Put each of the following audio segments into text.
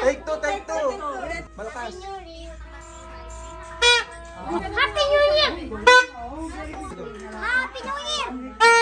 Take two, take two. Malakas. Happy New Year! Happy New Year!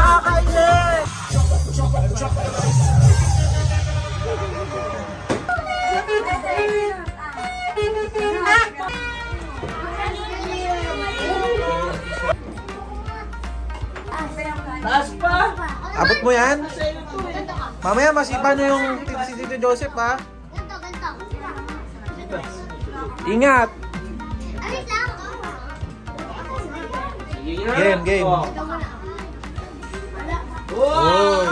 Nakakainis! Taas pa! Abot mo yan? Mamaya masipa nyo yung si Tito Joseph ha. Ingat! Game, game. Oy.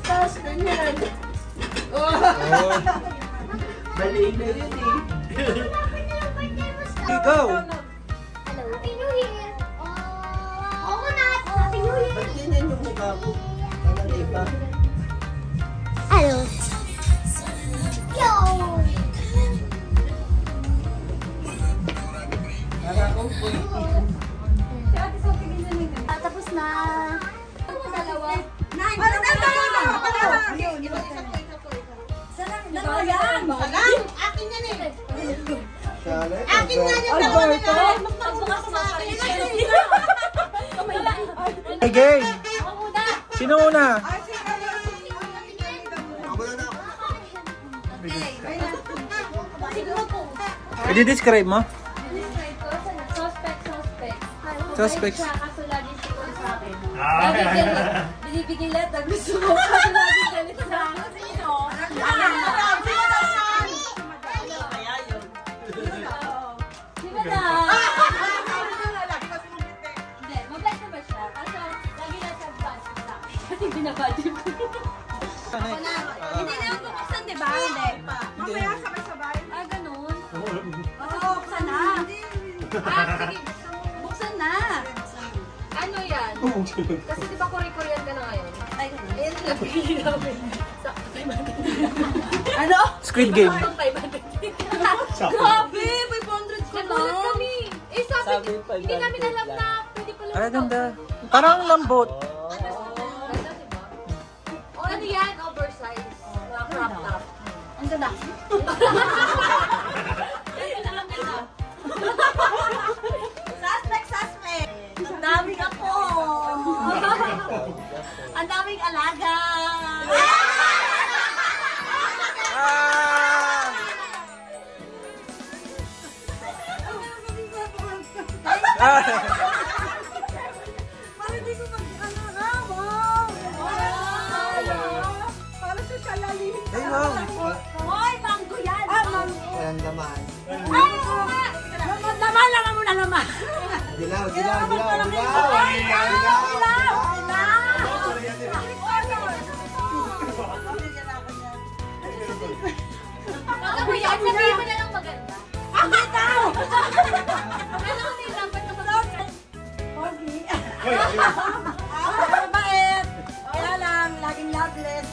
Taas na yan! Oy. Bali na yun eh. Go! Happy New Year! Oo na! Happy New Year! Ba't ganyan yung mukha ko? Parang iba. Hello! Yo! Tapos na! Dalawa! Dalawa yan! Akin yan eh! Akin nga yung dalawa na lang! Magbukas sa akin! Hey, game! Sino una? I-describe mo? Suspect. Kaso lagi siya sa akin. Lagi binibigay lahat na gusto mo. Kaso lagi galit sa akin. Di ba na? Hindi, mabait naman siya. Kaso lagi na siya bad sa akin. Kasi binabadyo ko. Hindi na yung bubuksan, di ba? Hindi. Mamaya sabay-sabay. Ah, ganun. Oo, buksan na. Ah, sige. Buksan na. Ano yan? Kasi di ba Korean ka na ngayon? Ay, ayun na pinili namin. Sa 500. Ano? Squid Game. Sa 500. Grabe! 500 ka Nagulat lang. kami. Eh, sabi, hindi namin alam na pwede pala. Ay, ganda. Parang lambot. Ganda, diba? O, ano yan? Oversize. Crop top. Ang ganda. Suspect! Ang daming ako! Ang daming alaga! Ah! Ah! Para di ko mag-ano. Para sa shalali. Ay, wow. Hoy, manggo yan! Ayan naman. Ay, oo nga! Laman lang mo na naman! Dilaw, dilaw, dilaw, dilaw! Kuya, sabihin mo na lang maganda. Ang daw! Ano hindi dapat na Pogi. Mabait! Kaya lang, laging loveless.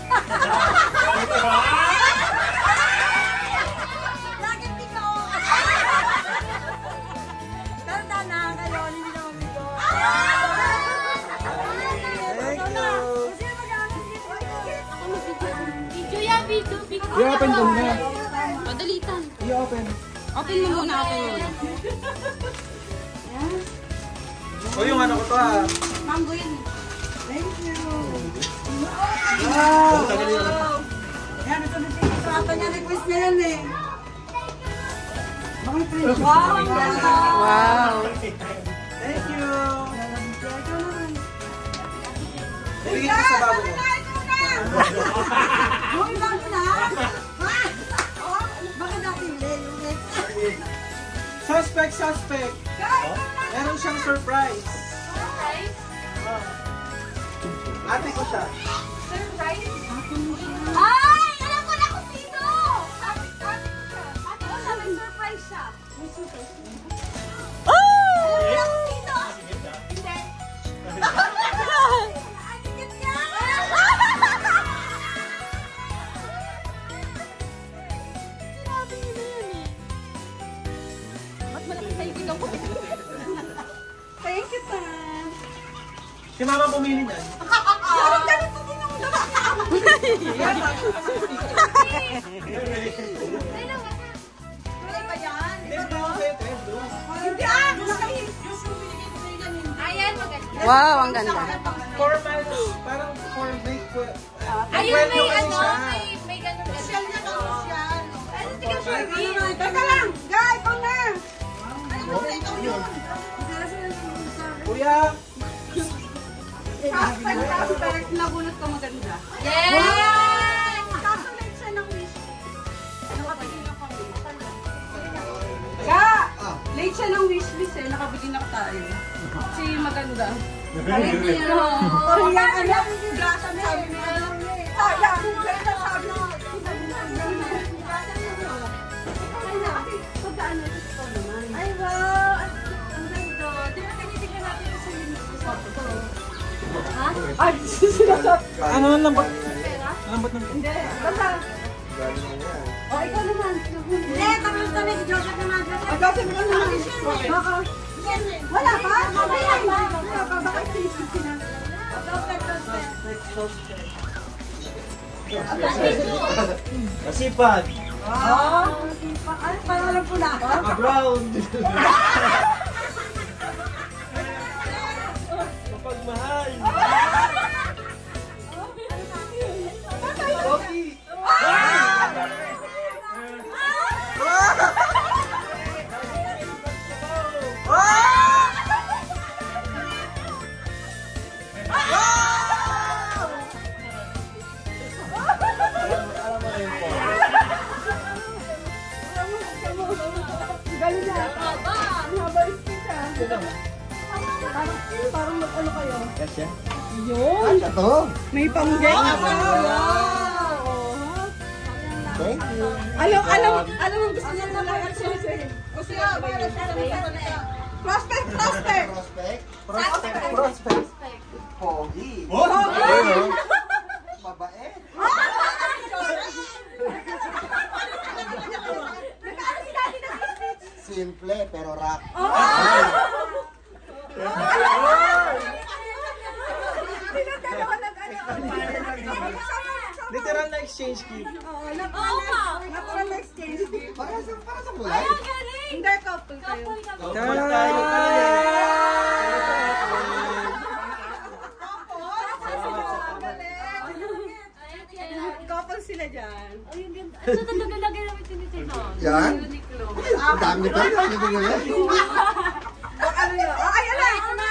Laging piko! Tanda na kayo, hindi naman piko. Thank you. Video yan, video. I-open ko muna. Madalitan. I-open. Open mo muna, open mo muna. O yung ano ko to ha. Mango yun. Thank you. Wow! Yan, ito na sa ato niya request na yan eh. Wow! Wow! Thank you! Bigyan ko sa bago ko. Yung lang na. Baka natin ulit. Suspect, suspect! Meron siyang surprise. Surprise? Ate ko siya. Surprise? Ay! Alam ko na kung sino! Sabi surprise siya. Alam ko na kung sino! Hindi. Ang cute niya! Sinabi niyo na yan eh. Mas malaki sa ibig ako. Thank you, Tan. Si Mama pumili niyan. Parang ganito din ang Pwede ba yan? Test mo ako sa'yo, test. Hindi ah! Yung binigay ko sa'yo ganun. Ayan, maganda. Wow, ang ganda. 4 miles, parang 4 big. Ayun, may ano, may ganun. Social na to, social. Ano, tingnan siya, Vin. Teka lang, guys, ikaw na. Kuya! Suspect, nabunot ko maganda. Yes! Kaso late siya ng wish. Nakabili na kami. Ka! Late siya ng wishlist eh. Nakabili na tayo. Si maganda. Thank you. Oh, yan. Ano? Grasa na sabi niya. Sayang. Ganda sabi niya. Ay, wow! Ang ganda. Di ba tinitignan natin ito sa YouTube? Ha? Ay, sinasabi. Ano ang lambot? Pera? Ang lambot ng... Hindi. Basta. O, ikaw naman. Hindi, tapos kami si Joseph naman. O, Joseph naman. Baka. Wala pa? Wala pa. Baka sinisip na. Masipag. Ano pangalan po na? Brown. Kapagmahal. Galing na. Mabalis siya. Parang ano kayo? Yes, yan. Yun. Ito. May panggay. Thank you. Alam ang gusto niya na lang siya. Gusto niya para siya. Prospect. Prospect. Pogi. Babae. Simple pero rock. Literal na exchange gift. Natural na exchange gift. Para sa kulay. Hindi, couple kayo. Couple sila dyan. Ay, ang ganda. Ito talaga lagi namin tinitignan. Yan? Uniqlo. Ang dami pa. Ano ba yan? Ano yun? Ay, ala! Ito na!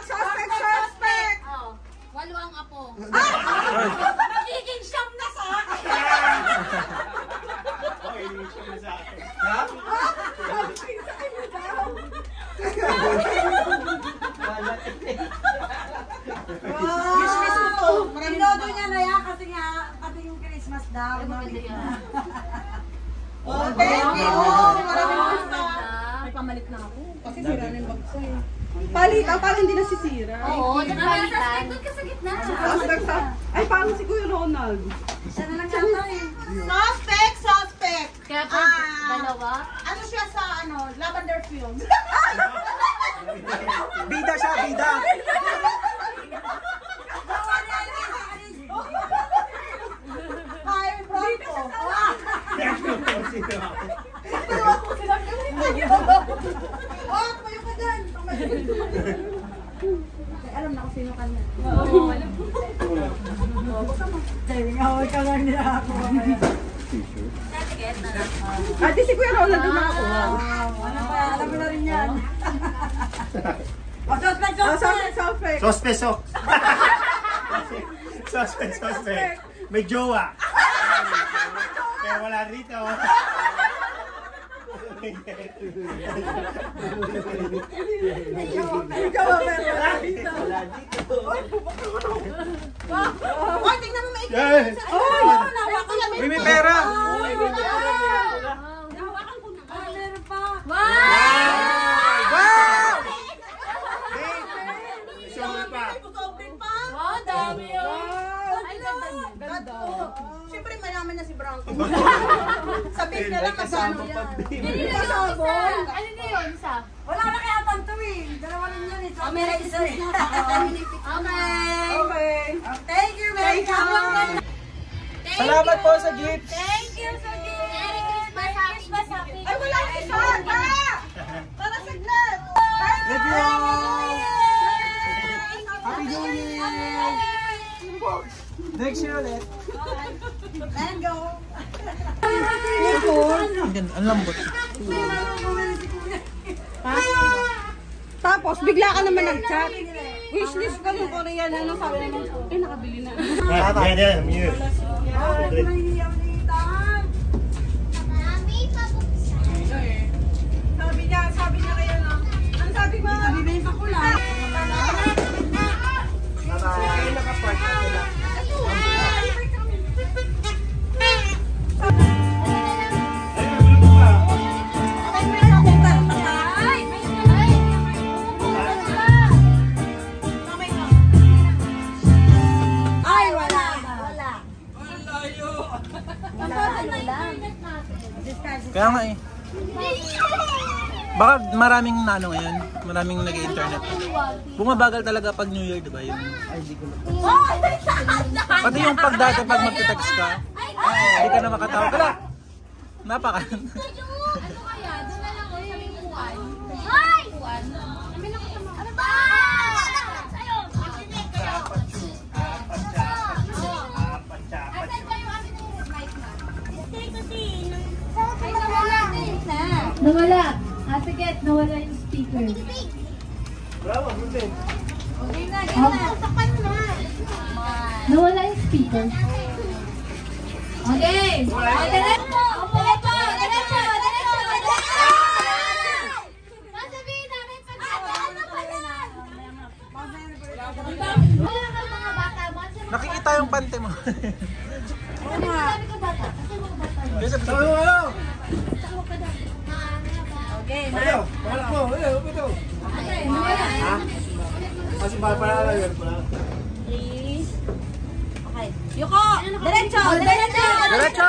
Suspect! Oh, 8 ang apo. Magiging siyam na sa akin! Christmas mo to. Pinodo niya na yan kasi nga pati yung Christmas daw. Maganda yan. Oh, thank you! Maraming Ganda. May pamalit na ako. Kasi sira na yung bag ko eh. Palitan, parang hindi nasisira. Oo, nagpalitan. Doon ka sa gitna. Ay, parang si Kuya Ronald. Siya na lang yata eh. Suspect! Kaya po, dalawa. Ano siya sa Lavender Fields? Bida siya, bida! Hi, Bronco! Oh, tumayo ka dyan! Alam na kung sino ka na. Oo, alam mo. Away ka lang nila ako. Ate, si Kuya Ronald na ako. Ano ba? Alam mo na rin yan. Suspect. Suspect. May jowa. Kaya wala rito. Ay, tingnan mo maikot. Uy, may pera! Nahawakan ko na. Meron pa. Wow! Wow, dami yun. Ay, ganda. Siyempre, malaman na si Bronco. Sabihin na lang magkano yan. Hindi na yung isa. Ano na yun, isa? Wala na kaya tanto eh. Dalawa lang yan eh. Meron isa eh. Okay. Thank you, Mary. Salamat po sa gifts! Thank you so much. Merry Christmas, happy. Ay, wala si Sean. Tara, saglit. Love you all! Next year ulit. And go. Ang ganda, ang lambot. Tapos, bigla ka naman nag-chat. Wishlist ka ng Korean, ano sabi naman, nakabili na. Yeah, mute. Sabi niya kayo na, ano sabi mo? Bibili pa ko lang. Nakapark na sila. Ay, wala. Kaya nga eh. Baka maraming ano ngayon, maraming nag-internet. Bumabagal talaga pag New Year, diba? Yung ID ko. Pati yung pagdata pag magte-text ka, hindi ka na makatawag. Wala! Napaka. Ano kaya? Doon na lang sa may upuan. Ay! Upuan. Ano ba? Sa'yo! Asan ba yung amin ng mic na? Ay, nawala na. Nawala. Sige, nawala yung speaker. Bravo, good. Okay na, tapan na. Nawala yung speaker. Okay. Diretso. Diretso. Masabihin namin pag ano pala. Wala kang mga bata. Nakikita yung pante mo. Sabi ko bata. Kasi mga bata. Kasi Okay, Ayo, balak mo. Ayo, ito. Ha? Kasi para yan pala. Okay. Yuko! Diretso! Diretso! Diretso!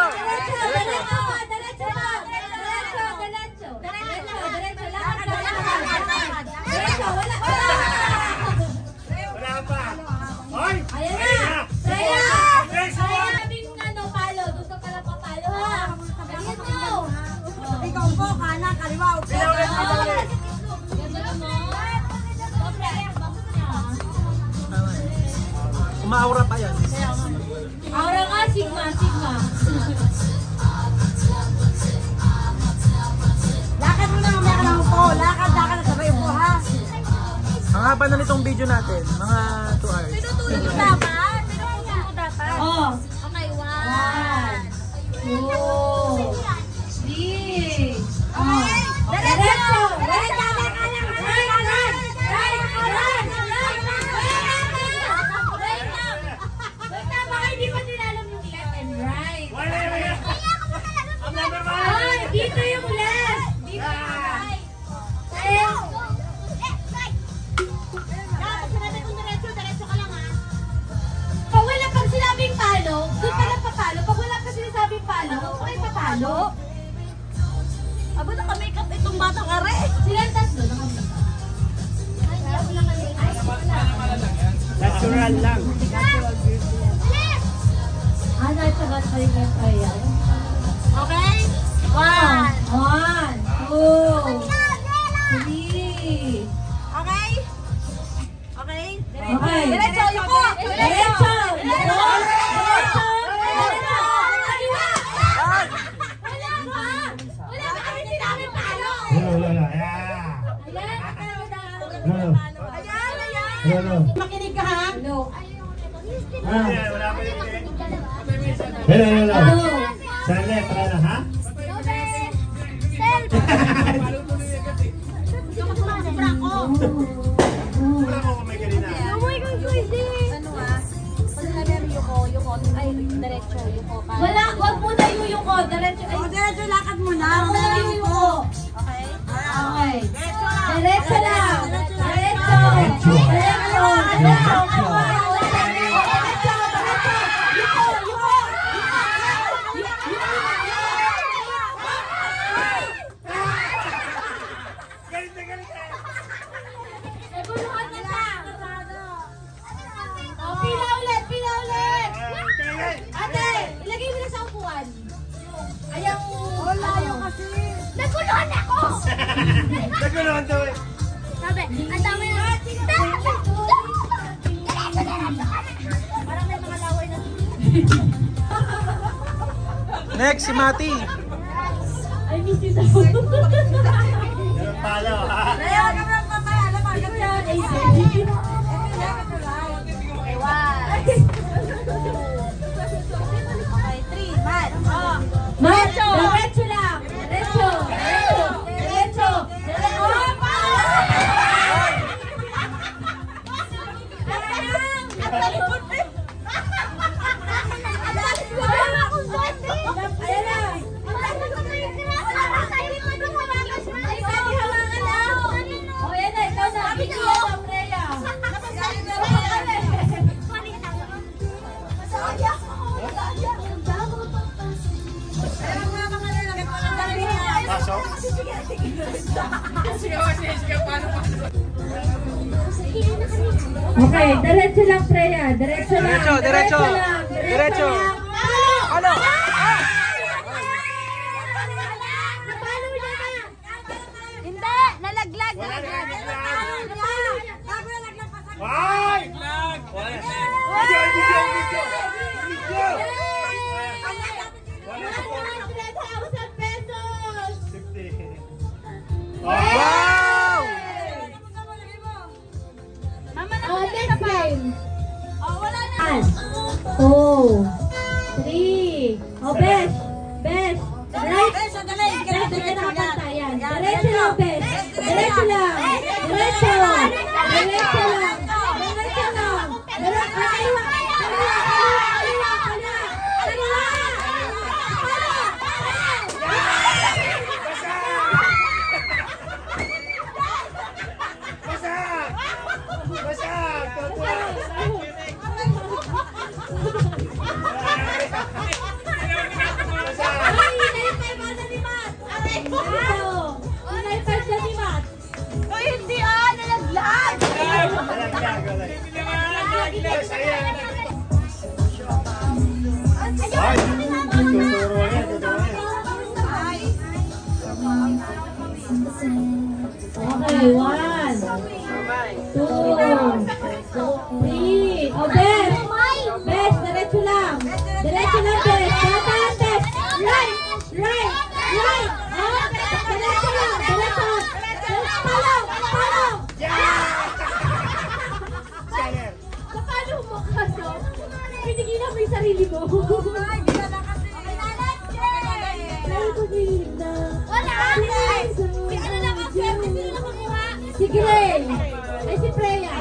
Wala pa. Hoy! Ayan na! Saya! Sabing ano, palo. Doon ka pala papalo, ha? Ayan mo! Ikaw po, kanan, kaliwa, upo. Umaura pa yan. Aura nga, sigma. Lakad mo na, mamaya ka lang po. Lakad na sabay po, ha? Ang haba na nitong video natin, mga 2 hours. Pinutulog mo dapat. Oh. Okay, 1, 2, 3. Oh. Diretso! Diretso! Hindi pa nila alam yung left and right. Ay, dito yung left. Dito yung right. Dapat sinabi kong diretso ka lang, ha? Pag wala pag sinabing palo, doon ka lang papalo. Pag wala pa sinasabing palo, doon ka papalo. Aba, naka-makeup itong batang are. Silang tatlo naka-makeup. Ay, hindi ako naka-makeup. Natural lang. Natural kaya. Okay? 1. 1, 2, 3. Okay? Okay? Okay. Diretso, yuko! Diretso! Diretso! Kaliwa! Wala ka! Wala ka kami sinabi palo! Wala. Yeah. Ayan! No. Makinig ka, ha? No. Wala pa yun eh. Hello. Sa letra na, ha? Wala mo kung may ganina. Ano, ha? Pag sinabi namin yuko, ay, diretso, yuko ka. Wala! Wag mo na yung yuko! Diretso! Ay, Diretso, lakad mo na. wag mo na yung yuko! Okay? Okay. Diretso lang. Diretso lang! Diretso! Naguluhan na siya! Oh, pila ulit! Ate, ilagay mo na sa upuan. Ayaw mo. Layo kasi. Naguluhan ako! Naguluhan daw eh. Sabi, ang dami na. Diretso! Parang may mga laway na. Next, si Mati. I miss you daw. Ganun pala, ha? Kaya kami ang mamaya. Alam mo, Ikaw yan, AC. Okay, 3, man. Diretso! Diretso lang! Diretso! Diretso! Diretso! Pasok? Okay, diretso lang, Freya. Diretso lang. Diretso, diretso. lang. Diretso. lang. Ano? Napalo niya na. Hindi! Nalaglag! Wala na, biglang. Bago na laglang pa sa Ay! Wala na. Video, video, video! Video! Wala na po. 3,000 pesos! 50. Wow! Next game. Oh, wala na! 1, 2, 3. Oh, Besh! Besh! Right! Besh, dali. Diretso ka nakapanta yan. Diretso lang, Besh! Diretso lang! Diretso! Diretso lang! Diretso lang! Diretso! Kaliwa! Kaliwa! Kaliwa! Kaliwa! Basag! Basag! Tutuwa! Ay, naipay ba na ni Matt? Diretso! Naipay ba ni Matt? Oh, hindi nalaglag! Yes, ayan. Ay, tuturo yan, tuturo yan. Okay, 1, 2, 3. Oh, Bes! Bes, diretso lang. Diretso lang, Bes. Tataan, Bes. Right! Right! Right! Oh, diretso lang. Diretso. Follow! Follow! Scatter. Paano mo kaso? Pinigilan mo yung sarili mo. Ay, pag-ilig na. Si ano lang ang swerte, sino lang kumuha? Si Gray. Ay, si Freya.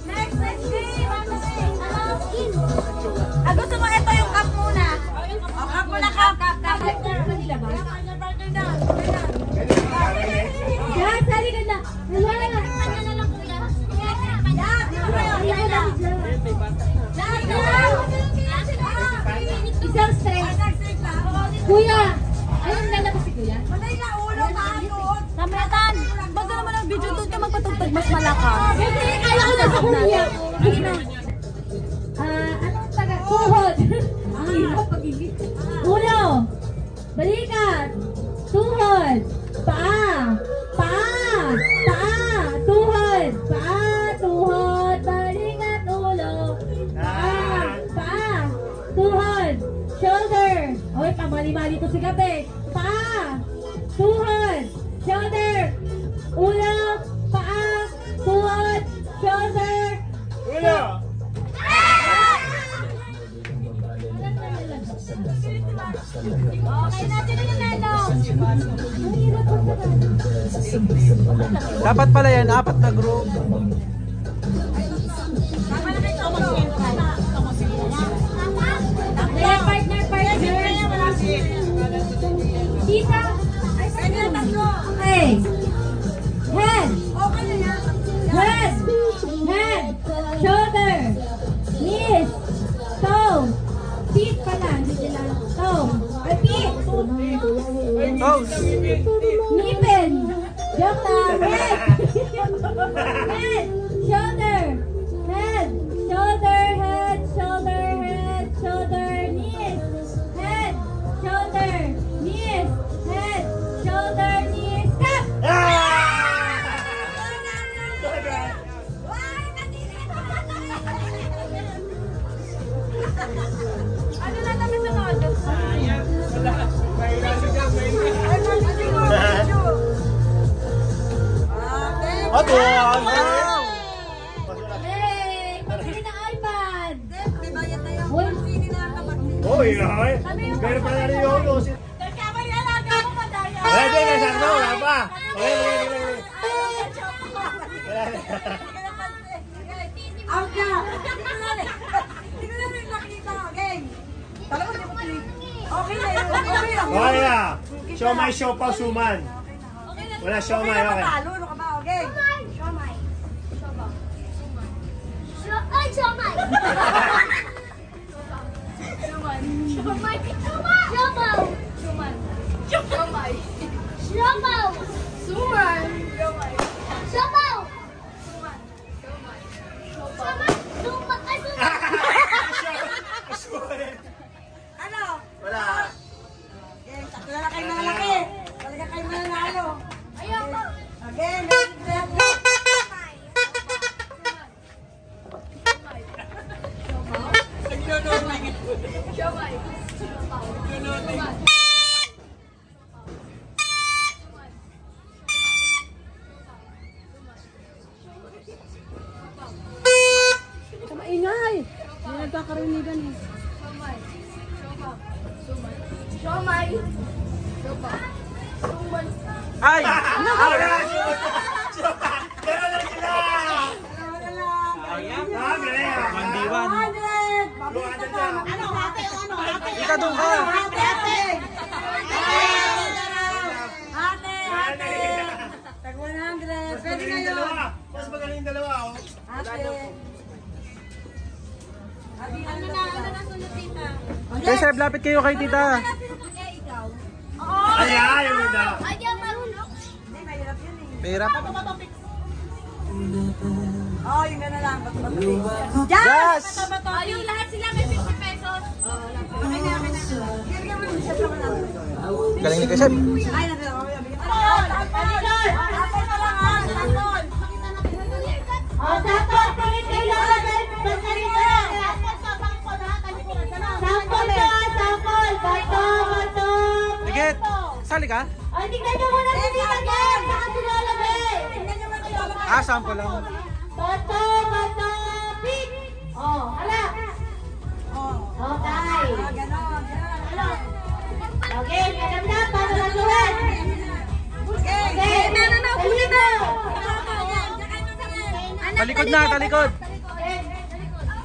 Next game! Gusto mo ito yung cup muna? O, cup muna, cup. Kanila ba? Yan, sali ka na. Wala na. Isang stress. Kuya! Ayun, lalabas si Kuya. Kametan, ba't naman ang video doon ka magpatugtog mas malakas? Kasi kaya ko na sa Kuya. Anong taga? Tuhod. Ang hirap pag-ibig. Ulo. Balikat. Tuhod. Paa. Paa. Paa. Tuhod. Paa. Tuhod. Balikat. Ulo. Paa. Paa. Tuhod. Shoulder. Oy, pamali-mali to si Gabi. Paa. Tuhod. Shoulder. Ulo. Paa. Tuhod. Shoulder. Ulo! Okay na, sino yung nalo? Dapat pala yan, 4 na group. Partner. Tita. Okay. Head. Head. Head. Shoulder. Knees. Toe. Feet pala. Hindi nila. Toe. Or feet. Toes. Ngipin. Joke lang. Head. Head. Shoulder. Head. Shoulder. Head. Shoulder. Head. Shoulder. Knees. Head. Shoulder. Knees. Head. Shoulder. Knees. Stop! Ano na namin sa noodles? Ate, Hey! Pabili ng iPad! Uy! Uy, ay. Pero pala rin yung ulo. Nagkamali alaga mo, madaya. Hindi, sakto. Wala pa. Okay. Out na! Hindi ko na rin nakita. Okay. Talaga hindi mo tinig. Okay na yun. Okay na. Okay na. Show my show pa, suman. Wala show my, okay. Matalo. Ano ka ba? Okay. Ay, siomay! Ano? Wala. Okay. Tatlo na kayo malalaki. Talaga kayo mananalo. Okay. Maingay. May nagkakarinigan eh. Ay! Pero lang sila. Ah, galing. 1v1. 200 na. Ano? Ate o ano? Ate? Ika doon ka. Ate! Ate! Ate! Tag 100. Pwede na yun. Mas magaling yung dalawa, oh. Ate. Ano na sunod, tita? Kaya sir, lapit kayo kay tita. Ay, yung ganda. Hindi, mahirap yun eh. Mahirap. Oo, yung gano'n lang. Bato-bato. Yes! Yung lahat sila may 50 pesos. Okay na. Bigyan mo yung siya lang. Galing ni Kasep. Ay, natin ako. Ate pa lang ha. Santol. O, sample! Tingin kayo lang! Pagsalita! Sample ka! Sample! Bato! Ligit! Sali ka? O, tingnan nyo muna si Tita Gem! Saka si Lola May! Ah, sample lang. Bato! Pig! O, hala! Okay. Ganon. Okay, alam na, paano lang gawin? Okay, huli mo! Talikod na, talikod. Okay, talikod na,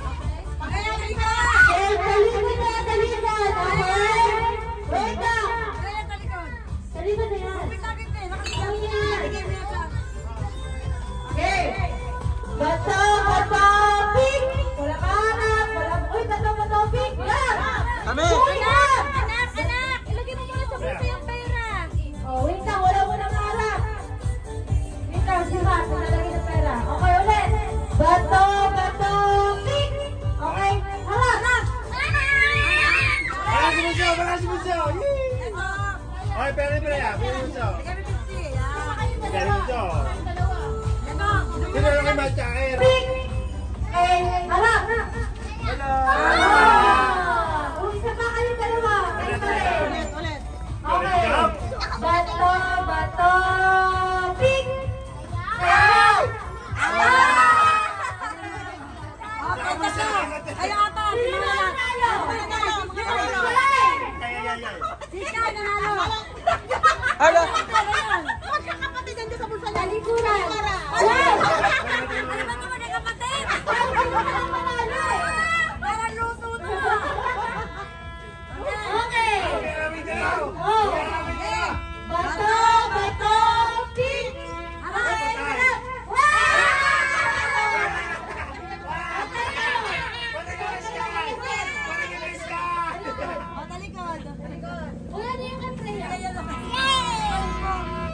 talikod! Okay? Wait lang! Talikod na yan. Okay. Bato, pig! Wala ka anak! Uy, bato, pig! Yan! Kami! Huli na! Anak! Ilagay mo muna sa puso yung pera. Oh, wait lang, wala mo nang harap. Wait lang, si Matt, nalagay ng pera. Okay, ulit. Bato, pig! Okay, harap! Wala si Bunso! Okay, pera. Pera Bunso. Pera Bunso. Sino lang kay Matchaker? Pig! Eh, harap! Ah! Uy, isa pa kayo dalawa. Kayo pa rin. Okay. Bato, pig! Ah! Kaya ata, Hala! magkakapatid yan sa bulsa niya. Talikuran! Ano ba ito magkakapatid? Parang luto to. Okay! Oh! Bato, pig! Harap! O, talikod. Wala na yung katraya.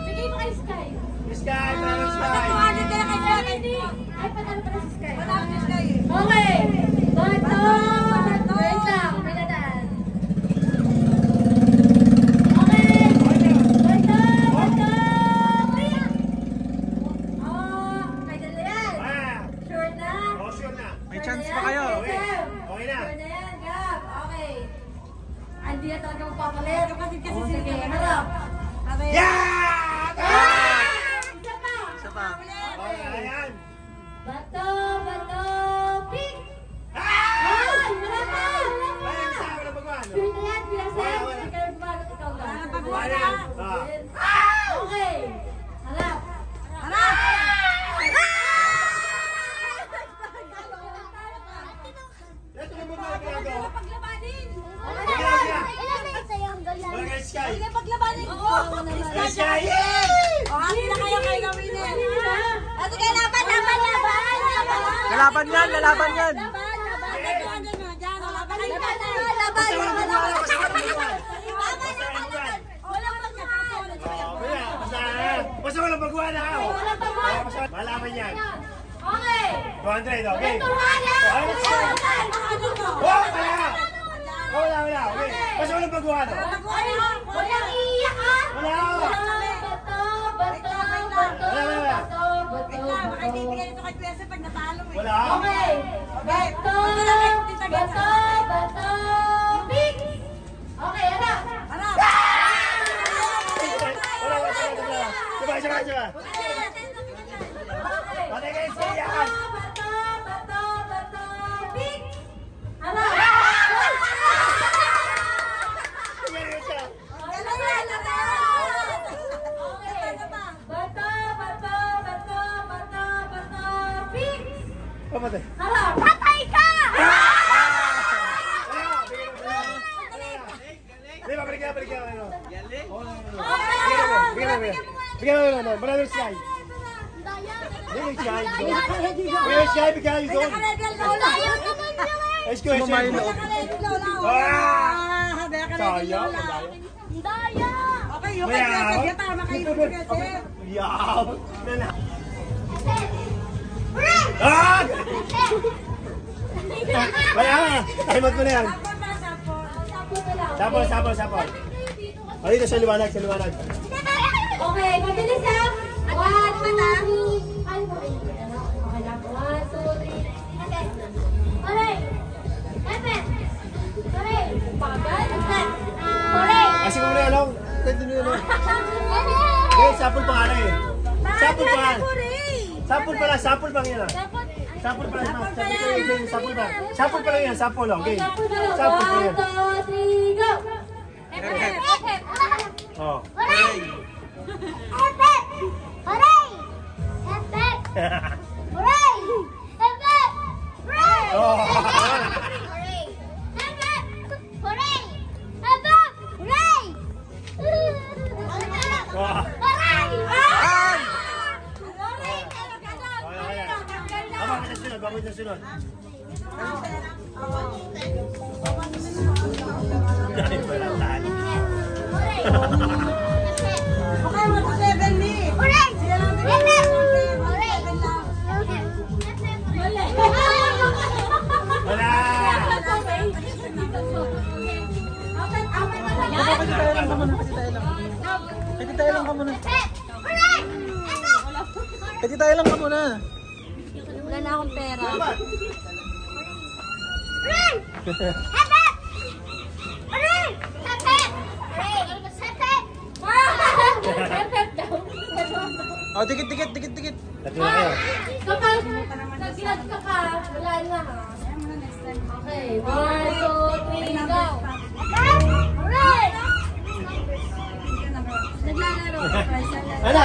Bigay mo kay Sky. Sky, pera Sky. Tumanin ka na kay Sky. Ay, panalo pa na si Sky. Wala kang Sky eh. Okay! Bato! Wait lang, may dadaan. Okay! Bato! Pig! Oh, may dala yan. Ah, Sure na? oh, sure na. May chance pa kayo. Okay na. Sure na yan, guys. hindi na talaga magpapalit. Kapatid kasi sige, harap. Yeah! Isa pa. Isa pa. Ayan. Bato, pick! Ay, wala pa! Ayan, sa akin na baguhan. Pili na yan, pilasan. Wala. Ikaw yung gumagot, ikaw lang. Ayan. Okay. Harap. Ito na baguhan ginagawa. Paglabanin. Ilan na isa yung ganyan? Barangay Sky. Sige, paglabanin. Barangay Sky. O, hangin na kayo gawin eh. Ito kayo, laban. Lalaban yan, lalaban yan. Basta walang baguhan na ako. Malaman yan. Okay. 200, okay. Tumayan! Wow, wala! Wala. Okay. Basta walang baguhan. Walang iiyak ha? Wala! Wala! Okay. Bato, pick! Okay, harap. Wala. Diba? Patay kayo sa iyakan. Bato, pick! Harap. Tumingin siya. Bato, pick! Pamatay. Harap. Patay ka! Di ba, balik ka. Bigyan mo. Manalo Sky. Manalo Sky. Manalo Sky, bigyan yung zone. Let's go, Sumamay loob. Sayang. Daya! Okay, yung kaya tama kayo. Yaw. Ah! Wala ka. Timeout mo na yan. Sapol. O, dito sa liwanag. Okay, mabilis ha. 1, 2, 3. Ay, okay lang. 1, 2, 3. Hooray! Efet! Hooray! Bagal. Hooray! Kasi mo na yan, pwede nyo yan. Okay, sapol pa nga lang eh. Sapol pa yan ah. Sapol pa lang yan, sapol lang. Okay. Sapol pa yan. 1, 2, 3, go! Efet! Oh. Hooray! Efet! Hooray! Efet! Hooray! Efet! Hooray! Oh. Hooray! Efet! Hooray! Efet! Hooray! Oh. Hooray! Bakit sa sunod? Dahil ba lang tayo? Okay, mag-7 ni. Hooray! Efet! Wala! Pwede tayo lang ka muna. Hooray! Pwede tayo lang ka muna. Wala na akong pera. Hooray! Efet! Hooray! Efet! Hooray! Efet! Perfect daw. Oh, dikit. Tatlo na kayo. Kapag nag-vlog ka, wala na ha. Okay, 1, 2, 3, go! Hooray! Naglalaro. Ano?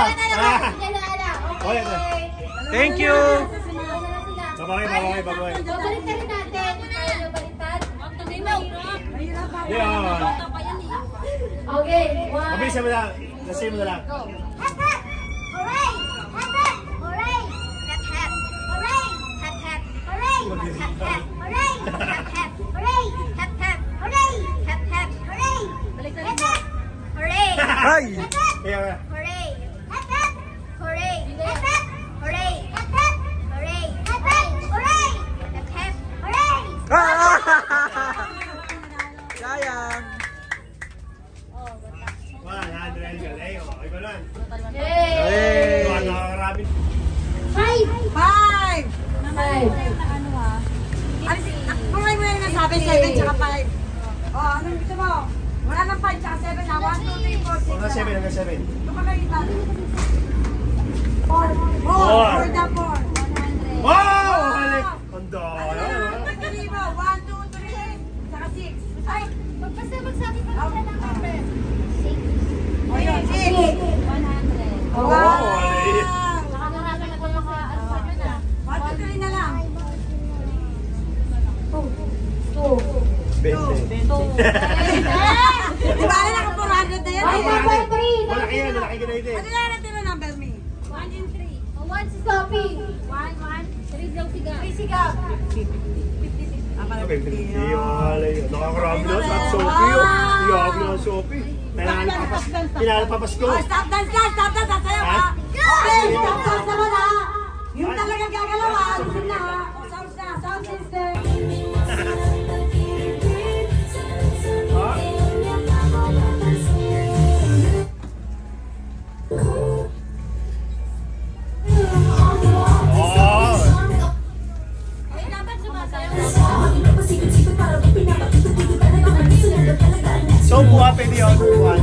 Jalala! Okay, okay. Thank you. Babay. Babalik ka rin natin. Ayaw baliktad. Hindi mahirap. Yeah. Okay, 1, Mabilis mo lang. Lasay mo na lang. go! Hep! Hooray! Hep! Hooray! Hep! Hooray! Hep! Hooray! Hep! Hooray! Hep! Hooray! Hep! Hooray! Hep! Hooray! Baliktad Hep! mo. Hooray! Ay! Hep! Yeah. Hooray! Hep! Hooray! Hep! Hooray! Hep! Hooray! Hep! Hooray! Hep! Hooray! Sayang. 100 galing. Okay ba lang? na. 1, 2, 3, 4, 6. Hanggang 7, hanggang 7. Doon ka nakita. 4. Four. 4 na 4. Wow! Halik! Ang dami. Pagkali mo, 1, 2, 3, saka 6. Ay, magsabi pa lang ng number. O yun, 6. 100. Wow! Halik! Nakakarasan na ko yung ano na. 1, 2, 3 na lang. 20. Di ba, alam ako 400 na yan eh. Malaki yan, malaki ka na ito eh. Ano na natin ang number me? 1 and 3. 1 si Sophie. 1, 3 daw sigaw. 3 sigaw. 50. Halay. Nakakarami na. At Sophie yun. Iyabog na ang Sophie. Pinalapapas ko. Oh, stop dance ka! Stop dance! Sasayaw ka! Okay, stop dance naman ha! Yung talagang gagalaw ha! Alisin na ha! O, sounds na! Sound system! Ay, dapat sumasayaw. So, buha pwede yun. Buwan.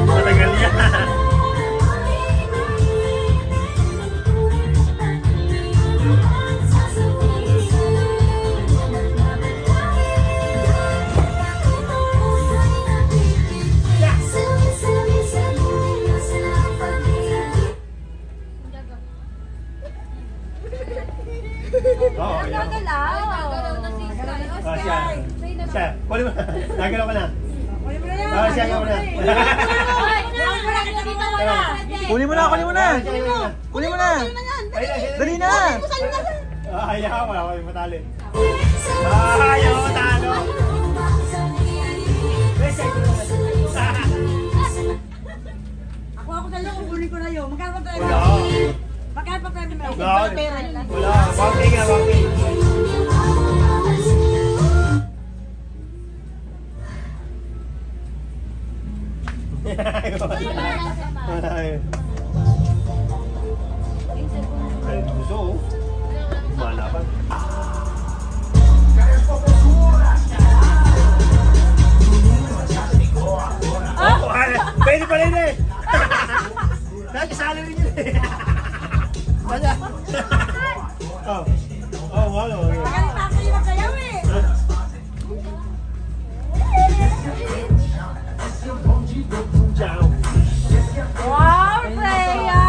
Matagal yan. Oo, yan. Nagalaw na si Sky. Ah, siya. Siya. Kunin mo. Nagalaw ka na. Kunin mo na yan! Ah, siya ka muna. Ay, wala mo lang dito wala. Kunin mo na, kunin mo na. Kunin mo na. Dali na. Ayaw, wala ko yung matali. Ayaw, matalo. Ako dalawa, kukunin ko na yun. Magkano pa tayo? Wala. Magkano pa tayo? Wala. Wala. Walking nga, walking. Ay, gusto. Malaban. Oh, pwede pa rin eh. Nakasali rin yun eh. Wala. Oh. Oh, wala. Magaling pa kayo magsayaw eh! Ciao. Wow, Freya!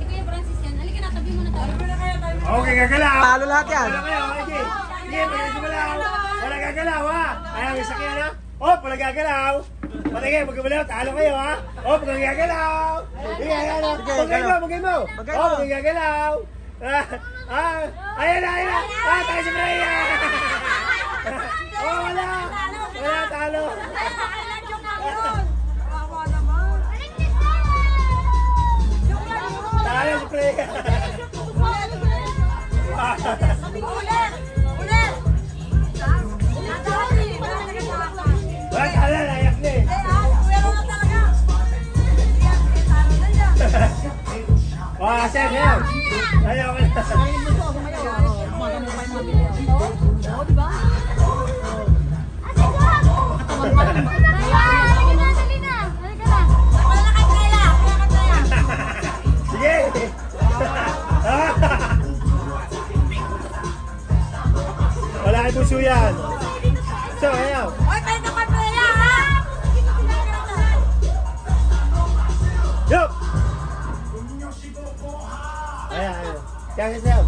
Ikaw yung Francis yan. Halika na, tabi mo na tayo. Okay, gagalaw. Talo lahat yan. Wala kayo, okay. Sige, magagalaw. Wala gagalaw, ha? Ayaw, isa kaya na. Oh, wala gagalaw. Patingin, magagalaw. Talo kayo, ha? Oh, magagalaw. Sige, gagalaw. Magay mo, magay mo. Oh, magagalaw. Ayan na, ayan na. Ah, tayo si Freya. Oh, wala. Wala, talo. Kawawa naman. Talo si Freya. Ulit! Ulit! Nadali! Wala talaga sa akin. Wala, talo, layak na eh. Pero na talaga. Yan, talo na yan. Oh, Sen, yan. Ayaw ka na. Wala na kay Freya. Wala ka Freya. Sige. Wala kay puso yan. So, ayaw. Oy, tayo na kay Freya, ha? Yup! Ayaw, ayaw. Kaya sasayaw.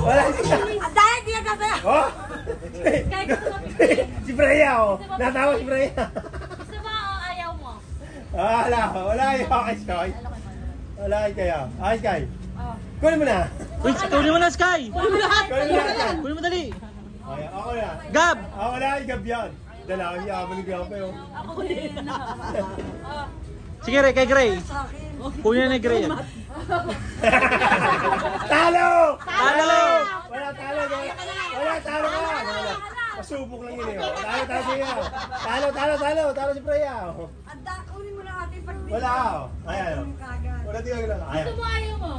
Wala siya. Ang dahil di ka kaya. Oh! Si Freya, oh. Natawa si Freya. Gusto mo o ayaw mo? Wala yung okay, Sky. Wala kayo. Ay, Sky. Kunin mo na. Uy, kunin mo na, Sky! Kunin mo na. Kunin mo dali! Ay, ako na. Gab! Ako na, Gab yan. Dala ko siya, ni Gab eh, oh. Sige, Ray, kay Gray. Kunin na ni Gray yan. Talo! Talo! Wala talo ka. Wala talo ka. Wala. Pasubok lang yun eh. Oh. Talo siya. Talo si Freya. Oh. Ang kunin mo lang natin pag Wala. Oh. Ayan. Oh. Wala tingnan ko. Ayan. Gusto mo ayaw mo?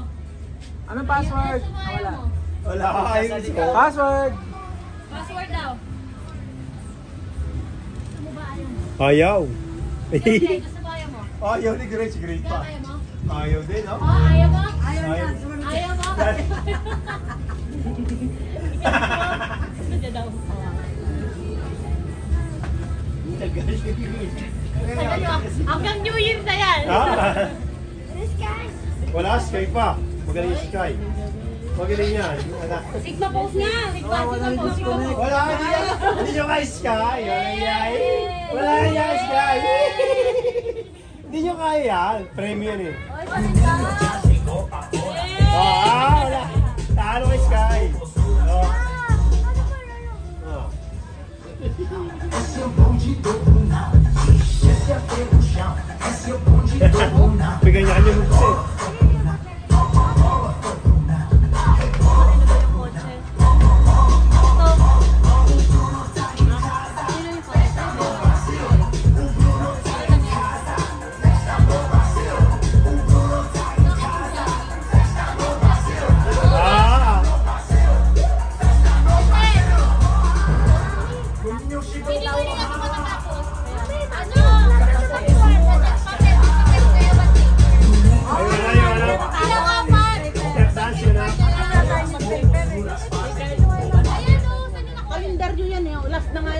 Anong password? Gusto mo ayaw mo? Wala. Ayun ko. Password! Password daw. Gusto mo ba ayaw mo? Ayaw. Okay, gusto mo ayaw mo? Ayaw ni Grace. Si Grace pa. Ayaw mo? Ayaw din, oh. Oh, ayaw mo? ayaw na. Ayaw. Sumunod. Ayaw mo? Gusto daw. Hanggang New Year na yan. Ah. Wala, Sky pa. Magaling yung Sky. Magaling yan. Sigma post nga. Sigma post ko. Wala, hindi nyo kay Sky. Wala yan, Sky. Hindi nyo kaya yan. Premium eh. Wala. Talo kay Sky. Oh. Oh. Bigyan niya kanya mo kasi.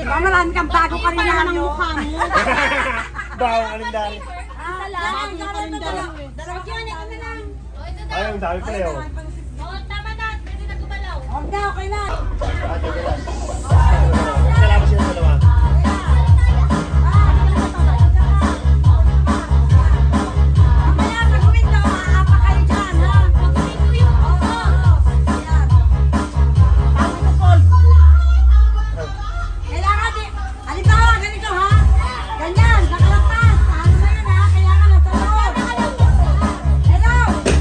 Marami kang bago ka rin naman ang mukha mo. Bawang kalendari. Bago yung kalendari. Dalawa yun, ito na lang. Ay, ang dami pala yun. Oh, tama na. Pwede na gumalaw. Okay na. Salamat sila dalawa. Mamaya, pag huminto, aapa kayo dyan, ha? Kailangan din. Halimbawa, ganito, ha? Ganyan, nakalapas. Ano na yun, ha? Kailangan na talon. Hello?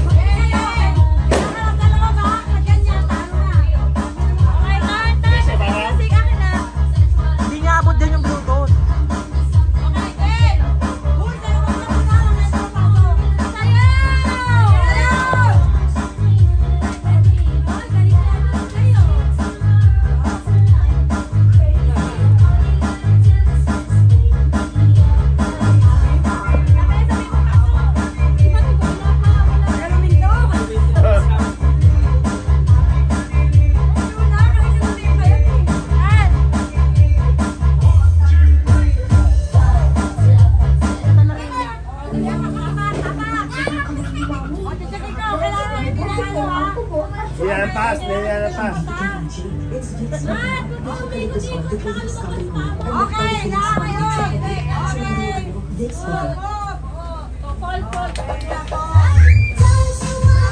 Kailangan na talon, ha? Pag ganyan, talo na. Okay, tayo. Sige ka na. Hindi niya abot din yung Bluetooth. Okay, Ben. Uy, dalawa na kasama na ito, Pato. Sayaw! Sayaw! Ay, galing na kayo. Yan, pass. Yan, pass. Okay, na kayo. Okay.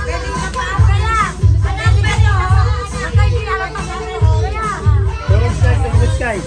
Pwede na pa kaya. Ang dami kayo. Ang dami kayo. Good sky.